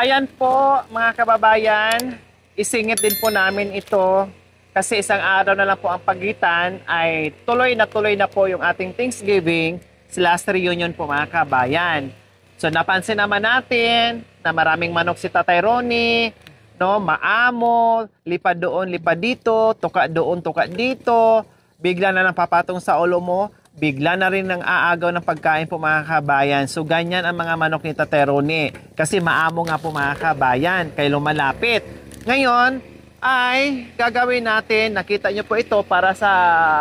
ayan po mga kababayan, isingit din po namin ito kasi isang araw na lang po ang pagitan ay tuloy na po yung ating Thanksgiving / reunion po mga kababayan. So napansin naman natin na maraming manok si Tatay Ronnie, no, maamo, lipad doon, lipad dito, tuka doon, tuka dito, bigla na lang papatong sa ulo mo, bigla na rin ng aagaw ng pagkain po mga kabayan. So ganyan ang mga manok ni Tatay Ronnie kasi maamo nga po mga kabayan kay lumalapit. Ngayon ay gagawin natin, nakita nyo po ito para sa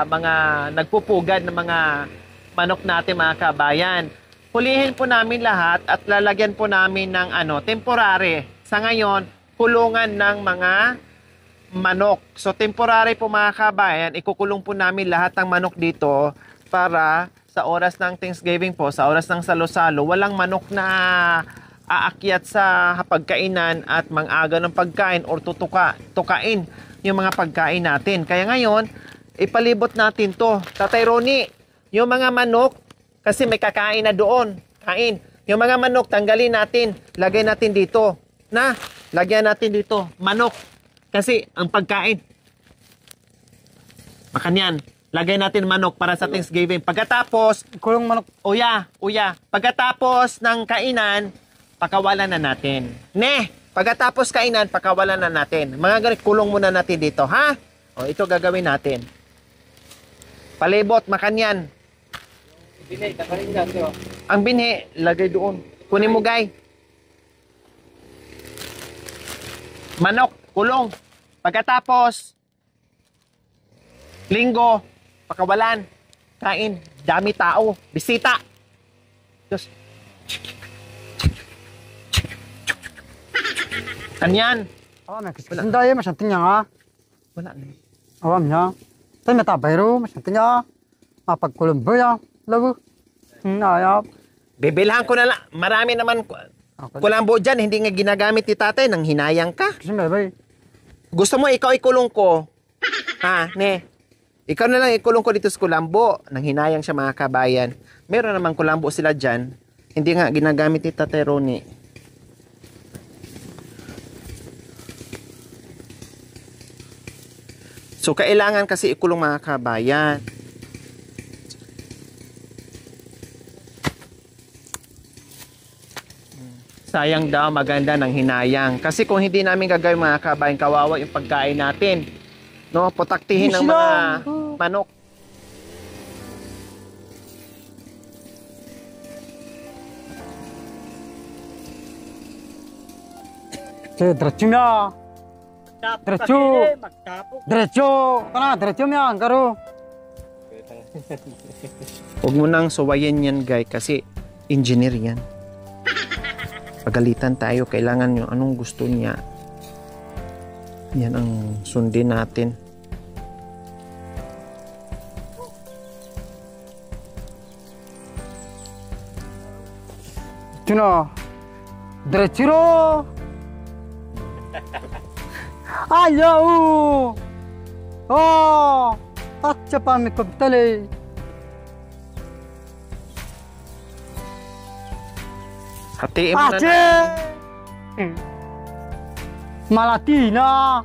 mga nagpupugad ng mga manok natin mga kabayan. Hulihin po namin lahat at lalagyan po namin ng temporary. Sa ngayon, kulungan ng mga manok. So temporary po mga kabayan, ikukulong po namin lahat ng manok dito para sa oras ng Thanksgiving po, sa oras ng salo-salo, walang manok na aakyat sa pagkainan at mang-aga ng pagkain or tukain yung mga pagkain natin. Kaya ngayon, ipalibot natin to. Tatay Ronnie, yung mga manok, kasi may kakain na doon, kain. Yung mga manok, tanggalin natin, lagay natin dito. Lagyan natin dito, manok. Kasi ang pagkain, makanyan. Lagay natin manok para sa Thanksgiving. Pagkatapos, kulong manok. uya. Pagkatapos ng kainan, pakawalan na natin. Pagkatapos kainan, pakawalan na natin. Mga ganit, kulong muna natin dito, ha? O, ito gagawin natin. Palibot, makanyan. Ang binhi, lagay doon. Kunin mo, guy. Manok, kulong. Pagkatapos, linggo, pakawalan, kain, dami tao, bisita. Diyos. Kanyan. May kisindaya, masyadong niya nga. Wala na. Awam niya. Tayo matabayro, masyadong niya. Mapagkulumbo niya. Lago. Ayap. Bibilhan ko na lang. Marami naman kulambo dyan. Hindi nga ginagamit ni tatay. Nang hinayang ka. Kisindaya. Gusto mo ikaw ikulong ko? Ikaw na lang ikulong ko dito sa kulambo. Nang hinayang siya mga kabayan. Meron naman kulambo sila dyan. Hindi nga ginagamit ni Tatay Ronnie. So kailangan kasi ikulong mga kabayan. Sayang daw, maganda ng hinayang. Kasi kung hindi namin gagawin mga kabayan, kawawa yung pagkain natin. No, putaktihin ng mga manok. Diretso niya. Diretso niya, ang karo. Huwag mo nang suwayin yan, guy, kasi engineer yan. Pagalitan tayo, kailangan yung anong gusto niya. Yan ang sundin natin. Ito na. Diretso ro. Ayaw. At siya pa may pagtali. Hatiin mo na. Malati na.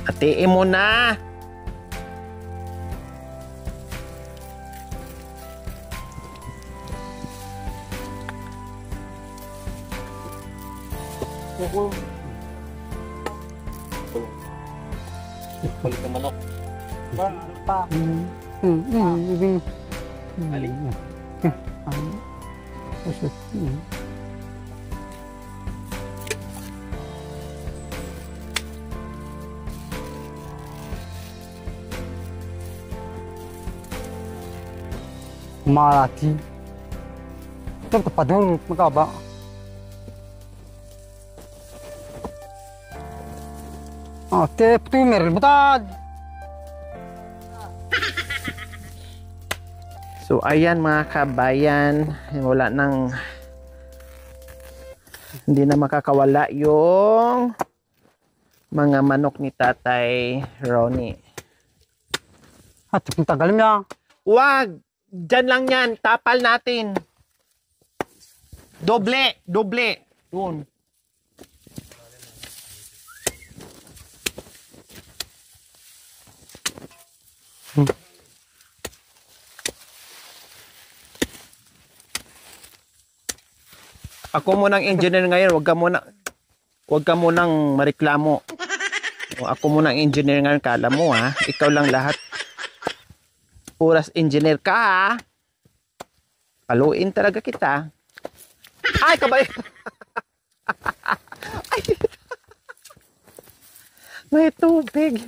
Hatiin mo na. Kulit ng manok. Pa. Alin? Malati. Ito papadol magkaba. Tep tu meron butad. So ayan mga kabayan, wala nang hindi na makakawala yung mga manok ni Tatay Ronnie. At kung tagal niya. Wag! Diyan lang yan, tapal natin. Doble, doble. Doon. Ako munang engineer ngayon, wag ka munang mareklamo. O, ako munang engineer ngayon, kala mo ha, ikaw lang lahat. Puras engineer ka ha. Paluin talaga kita. Ay, kabay. Ay. May tubig.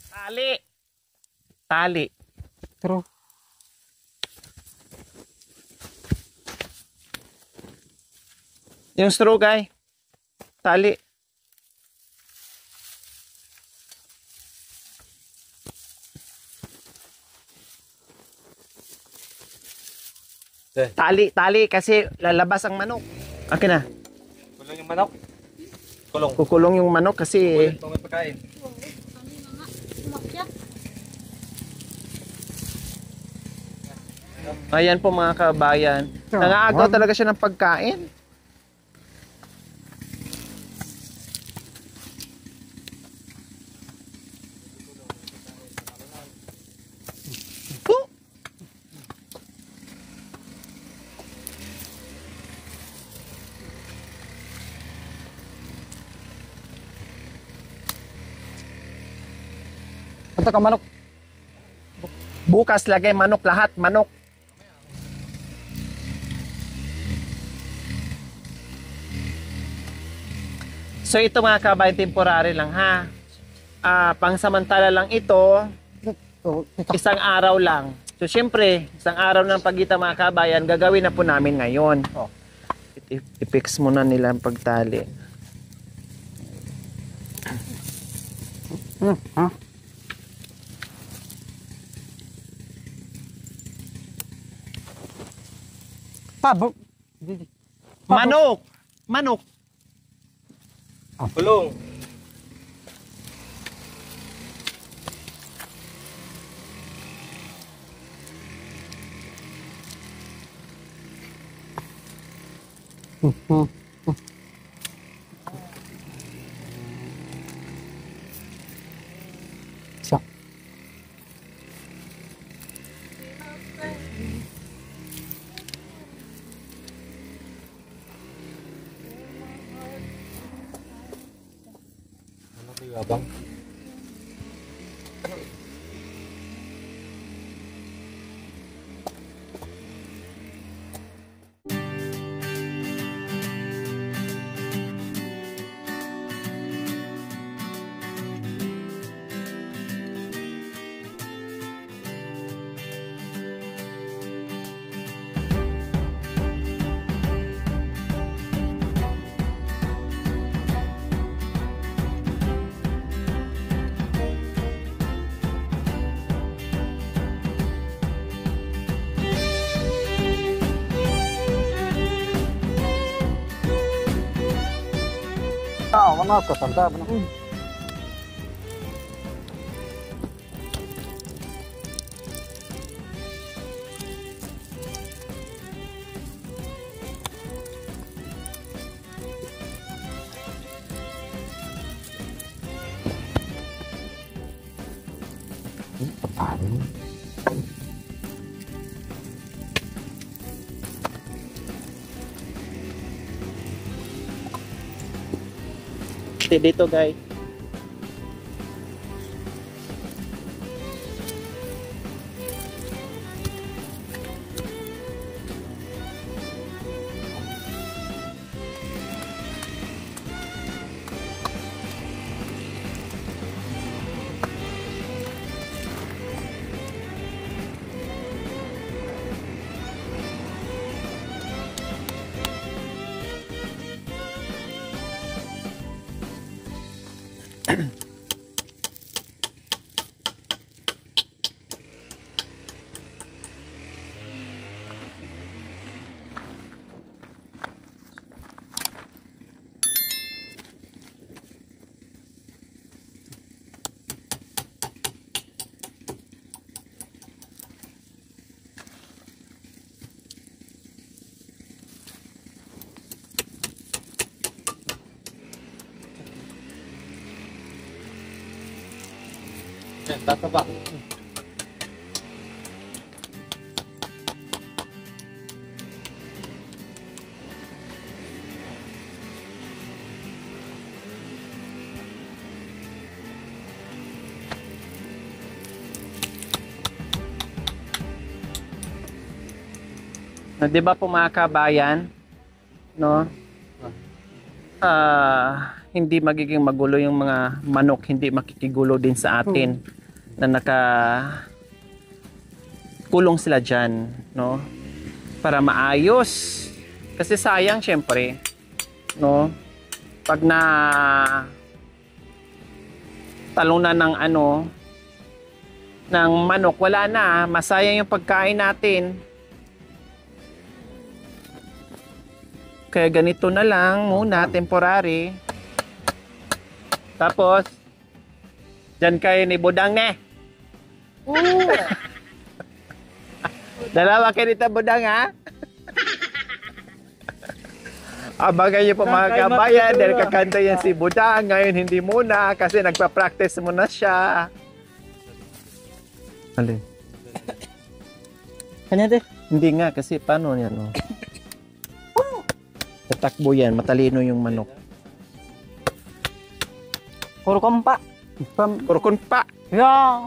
Tali. Tali. Pero, Yung straw guy. Tali. Tali kasi lalabas ang manok. Akin na. Kulong yung manok. Kulong. Kukulong yung manok kasi Kulong yung pagkain. ayan po mga kabayan. Nangaagaw talaga siya ng pagkain. Oh! punta ka manok. Bukas lagay manok lahat, manok. So ito mga kabayan, temporary lang ha. Pangsamantala lang ito, So, isang araw lang. So syempre, isang araw ng pagitan mga kabayan, gagawin na po namin ngayon. Oh. I-fix muna nila ang pagtali. Ha? Pabo. Manok! Manok! Kulong. Isa. Ano ba yung abang? Mana ka sanda mana. Dito guys. Tataba. No, 'di ba po mga kabayan, no? Hindi magiging magulo yung mga manok, hindi makikigulo din sa atin na kulong sila diyan, no? Para maayos. Kasi sayang syempre, no? Pag na talunan ng ng manok, wala na, masayang yung pagkain natin. Kaya ganito na lang muna, temporary. Tapos, dyan kayo ni Budang ne. Dalawa kayo dito, Budang, ha? Abangan niyo po mga kabayan, dahil kakanta yan si Budang. Ngayon hindi muna, kasi nagpa-practice muna siya. Alin? Kanya din. Hindi nga, kasi paano yan, no? Tatakbo yan, matalino yung manok. Puro kompa. Kurkun pa! Ya.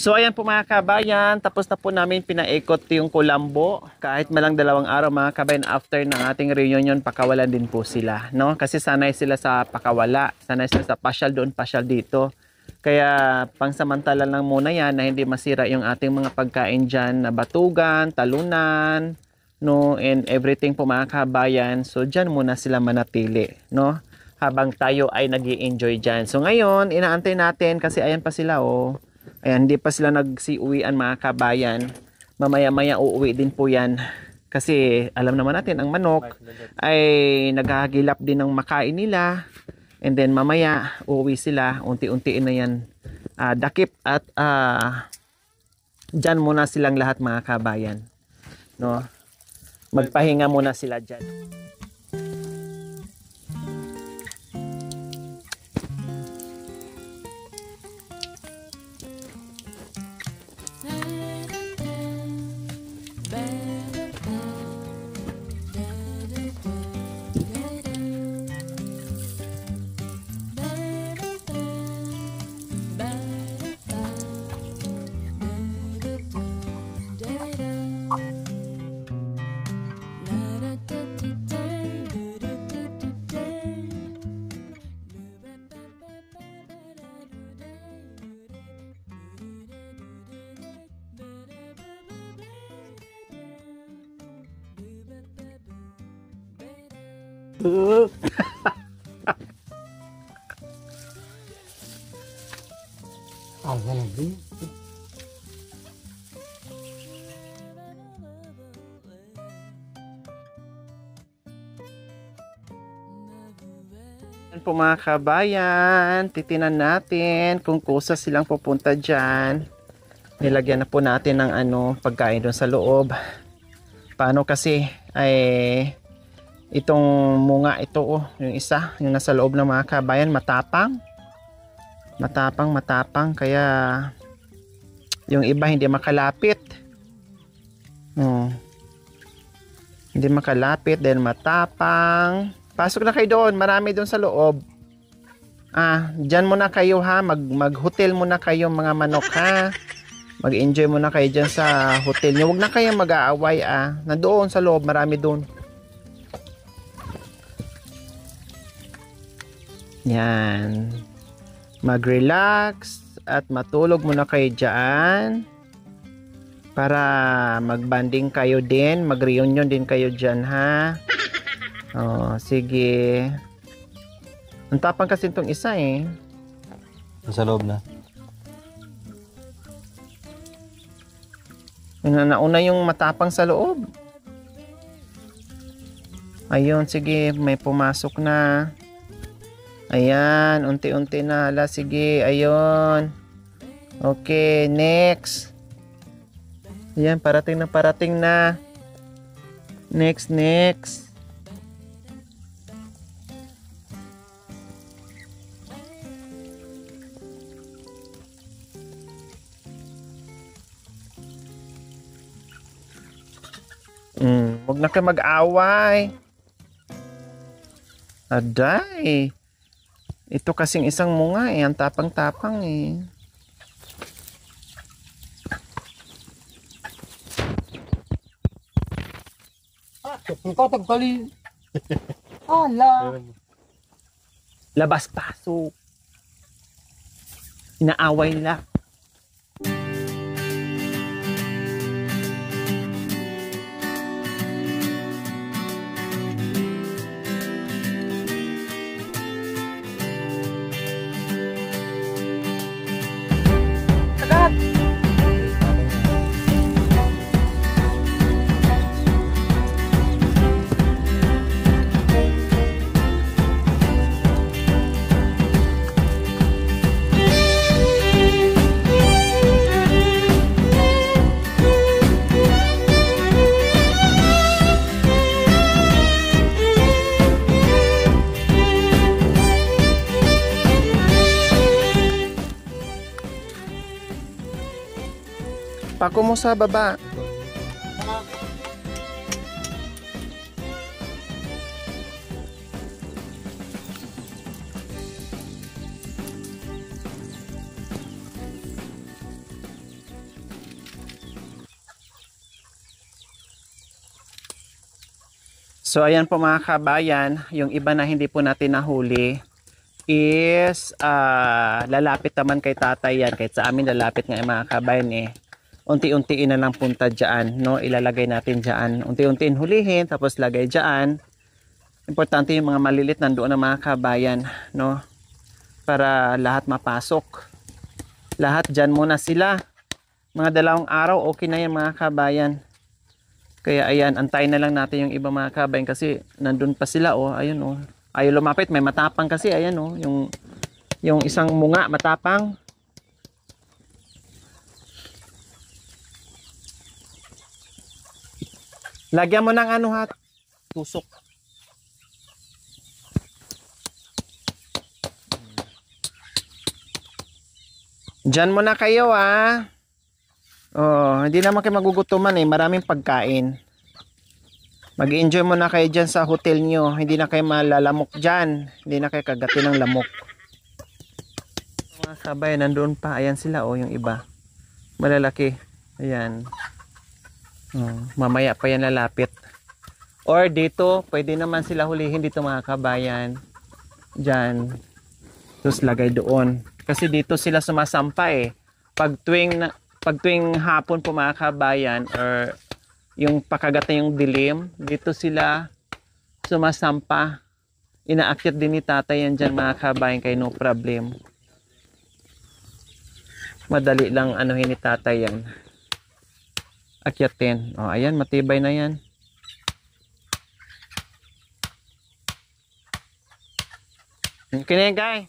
So ayan po mga kabayan, tapos na po namin pinaikot yung Kulambo. Kahit malang 2 araw mga kabayan, after ng ating reunion, pakawalan din po sila, no? Kasi sanay sila sa pakawala, sanay sila sa pasyal doon, pasyal dito. Kaya pangsamantala lang muna yan na hindi masira yung ating mga pagkain dyan na batugan, talunan, no? And everything po mga kabayan. So dyan muna sila manatili, no? Habang tayo ay nag-i-enjoy dyan. So ngayon, inaantay natin kasi ayan pa sila, oh. Ayan, hindi pa sila nagsiuwian mga kabayan. Mamaya-maya uuwi din po yan. Kasi alam naman natin, ang manok ay naghahagilap din ng makain nila. And then mamaya uuwi sila. Unti-untiin na yan dakip at dyan muna silang lahat mga kabayan. No? Magpahinga muna sila dyan. Ganun din. Yan po mga kabayan, titinan natin kung kusa silang pupunta dyan. Nilagyan na po natin ng pagkain doon sa loob. Paano kasi ay itong munga ito, yung isa, yung nasa loob ng mga kabayan, matapang. Matapang, kaya yung iba hindi makalapit. Hindi makalapit dahil matapang. Pasok na kayo doon, marami doon sa loob. Dyan muna kayo ha, mag-hotel muna kayo mga manok ha. Mag-enjoy muna kayo dyan sa hotel nyo. Huwag na kayong mag-aaway nandoon sa loob, marami doon. Yan. Mag-relax at matulog muna kayo dyan. Para mag-banding kayo din, mag-reunion din kayo dyan ha. Sige. Ang tapang kasi itong isa Nasa loob na. Nauna yung matapang sa loob. Ayun, sige, may pumasok na. Ayan, unti-unti na. Hala, sige, ayun. Okay, next. Ayan, parating na, parating na. Next, next. Huwag na kayo mag-away. Aday. Ito kasing isang munga eh. Ang tapang-tapang eh. Ikaw tagkali. Ala. Labas pasok. Inaaway lang. Pako mo sa baba. So ayan po mga kabayan, yung iba na hindi po natin nahuli is lalapit naman kay tatay yan. Kahit sa amin lalapit nga mga kabayan eh. Unti-untiin na lang punta dyan, no? Ilalagay natin dyan. Unti-untiin hulihin, tapos lagay dyan. Importante yung mga malilit nandoon na mga kabayan, no? Para lahat mapasok. Lahat dyan muna sila. Mga 2 araw, okay na yan mga kabayan. Kaya ayan, antayin na lang natin yung iba mga kabayan kasi nandun pa sila, oh. Ayun, oh. Ayaw lumapit, may matapang kasi, ayan, oh. Yung isang munga, matapang. Lagyan mo ng ano ha, tusok. Diyan muna kayo ah. Oh, hindi naman kayo magugutuman eh, maraming pagkain. Mag-enjoy muna kayo diyan sa hotel nyo. Hindi na kayo malalamok diyan. Hindi na kayo kagatin ng lamok. Mga sabay, nandoon pa. Ayan sila oh, yung iba. Malalaki. Ayan. Mamaya pa yan lalapit. Or dito, pwede naman sila hulihin dito mga kabayan. Diyan. Tapos lagay doon. Kasi dito sila sumasampa eh. Pag tuwing hapon po mga kabayan or yung pakagat na yung dilim, dito sila sumasampa. Inaakyat din ni tatay yan dyan mga kabayan kaya no problem. Madali lang anuhin ni tatay yan. Akyatin. O, ayan, matibay na yan. Okay na yan, guys.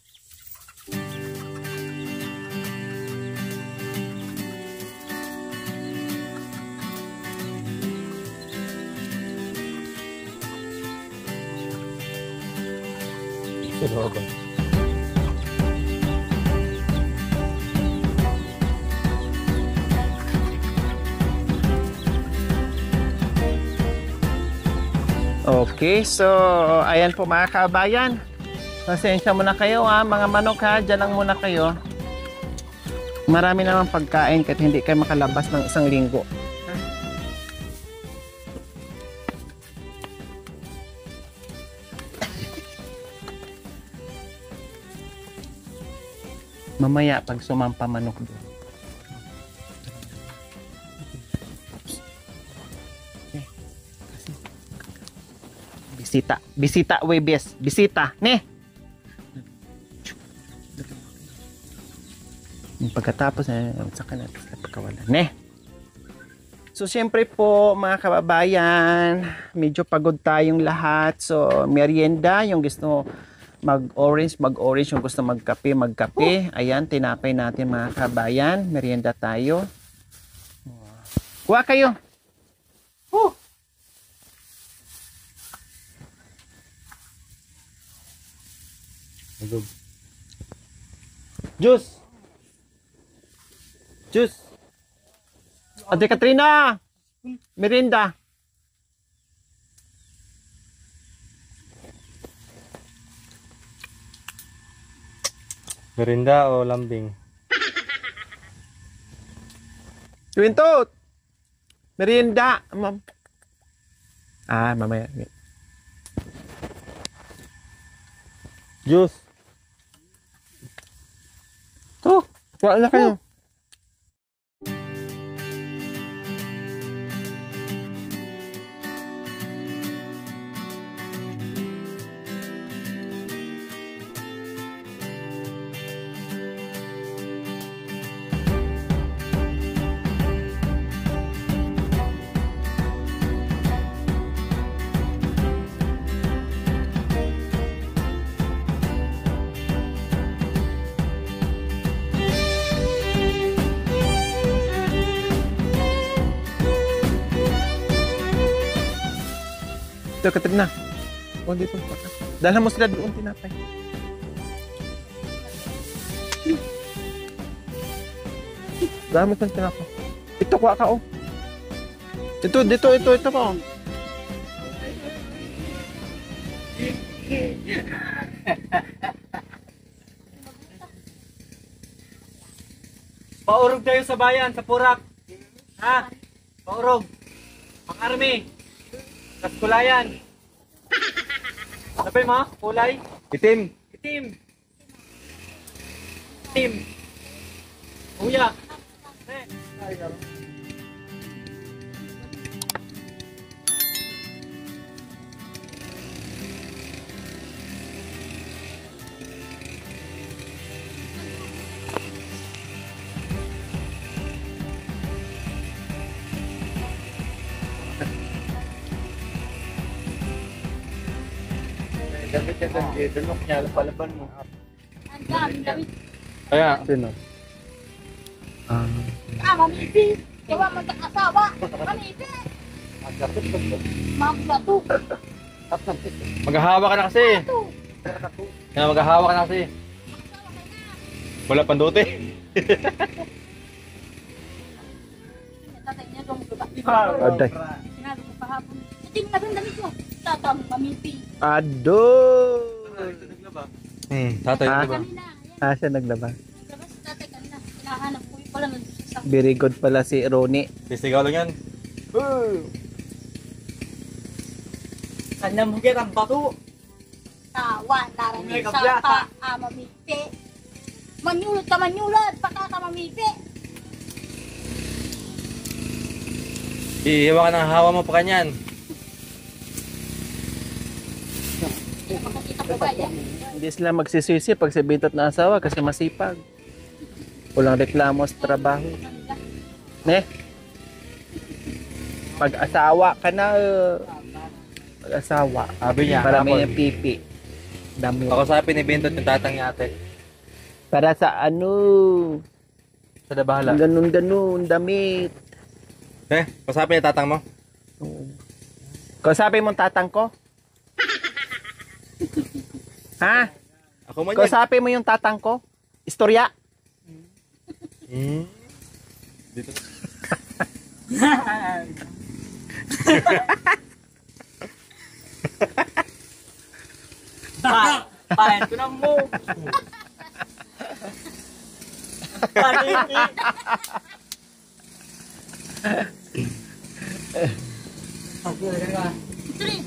Okay, so ayan po mga kabayan. Pasensya muna kayo ha, mga manok ha, dyan lang muna kayo. Marami naman pagkain kahit hindi kayo makalabas ng 1 linggo. Mamaya pag sumampa manok doon. Bisita, webes. Bisita, ne. Pagkatapos saka natin sa pagkawala, ne. So syempre po mga kababayan, medyo pagod tayong lahat. So merienda, yung gusto Mag-orange yung gusto magkape. Ayan, tinapay natin mga kabayan. Merienda tayo. Kuha kayo. Juice! Juice! Ate Katrina! Merienda. Merinda o lambing? Twintot! Merienda. Ma'am. Mamaya. Juice! Kuha na kayo. Ito, Katrina. O, dito. Dala mo sila doon, tinapay. Dami kang tinapay. Ito, kuha ka, oh. Ito pa, oh. Paurog tayo sa bayan, sa Purak. Ha? Paurog. Pang-army. Kaskulayan. Sabi mo, kulay? Itim. Itim. Itim. Kuya. Damit yan doon, dunok niya, palaban mo. Ang dami damit. Kaya, Sino? Mamiti. Kaya mag-asawa. Mamiti. Magbato. maghahawa ka na kasi. Kaya maghahawa ka na kasi. Wala pandote. Tatay niya doon magba. Aday. Sinabi ko kahapon. Ito yung naging damit mo. Tatang mamiti. Ado! Tatay, Ah. di ba? Kanina. Siya naglaba. Naglabas si tatay kanina. Hinahanap ko yung pala nagsusang. Very good pala si Ronnie. Pisigaw lang yan. Kanya mo ang bato. Tawa. Naranin May sa kabyata. pa. Mamiti. Manyulad ka manyulad. Paka ka mamiti. Iiwa ka ng hawa mo pa kanyan. Makakita ko ba yan? Hindi sila magsisisi pag si Bintot na asawa kasi masipag. Walang reklamo sa trabaho. Ne? Pag-asawa ka na. Pag-asawa. Sabi niya, Marami hapon. ng pipi. Dami. Pakusapin ni Bintot yung tatang niya ate. Para sa ano? Sa dabahala. Ganun, damit. Pasapin yung tatang mo. Kausapin mo ang tatang ko? Ha? Ako man yan. Kausapin mo yung tatang ko? Istorya? Dito. Pahin ko na mo. Paniti. Three.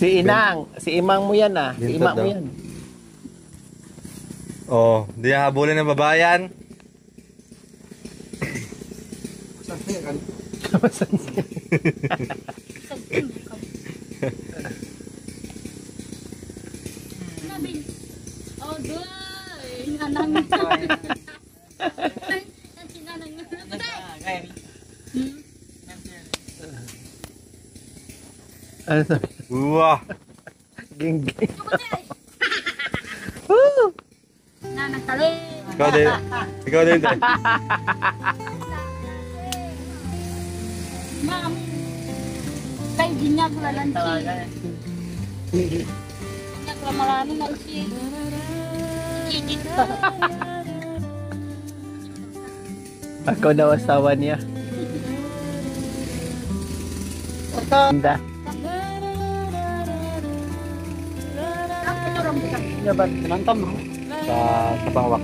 Si Inang. Si Imang mo yan ah. Si Bintot Imang mo daw. yan. Oh, di habulin ng babayan. Sabi, oh, boy. Nanang. Sinanang. Ano sabi? Wah. Ging-ging. Na nagtali. Ikaw din. Ikaw din. Ma'am. Kay ginyag la lanchi. Ginyag la marami na si. Gigit pa. Ako daw asawa niya. Ganda. Nantam mo. Sa pangwak.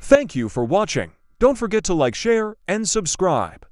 Thank you for watching. Don't forget to like, share, and subscribe.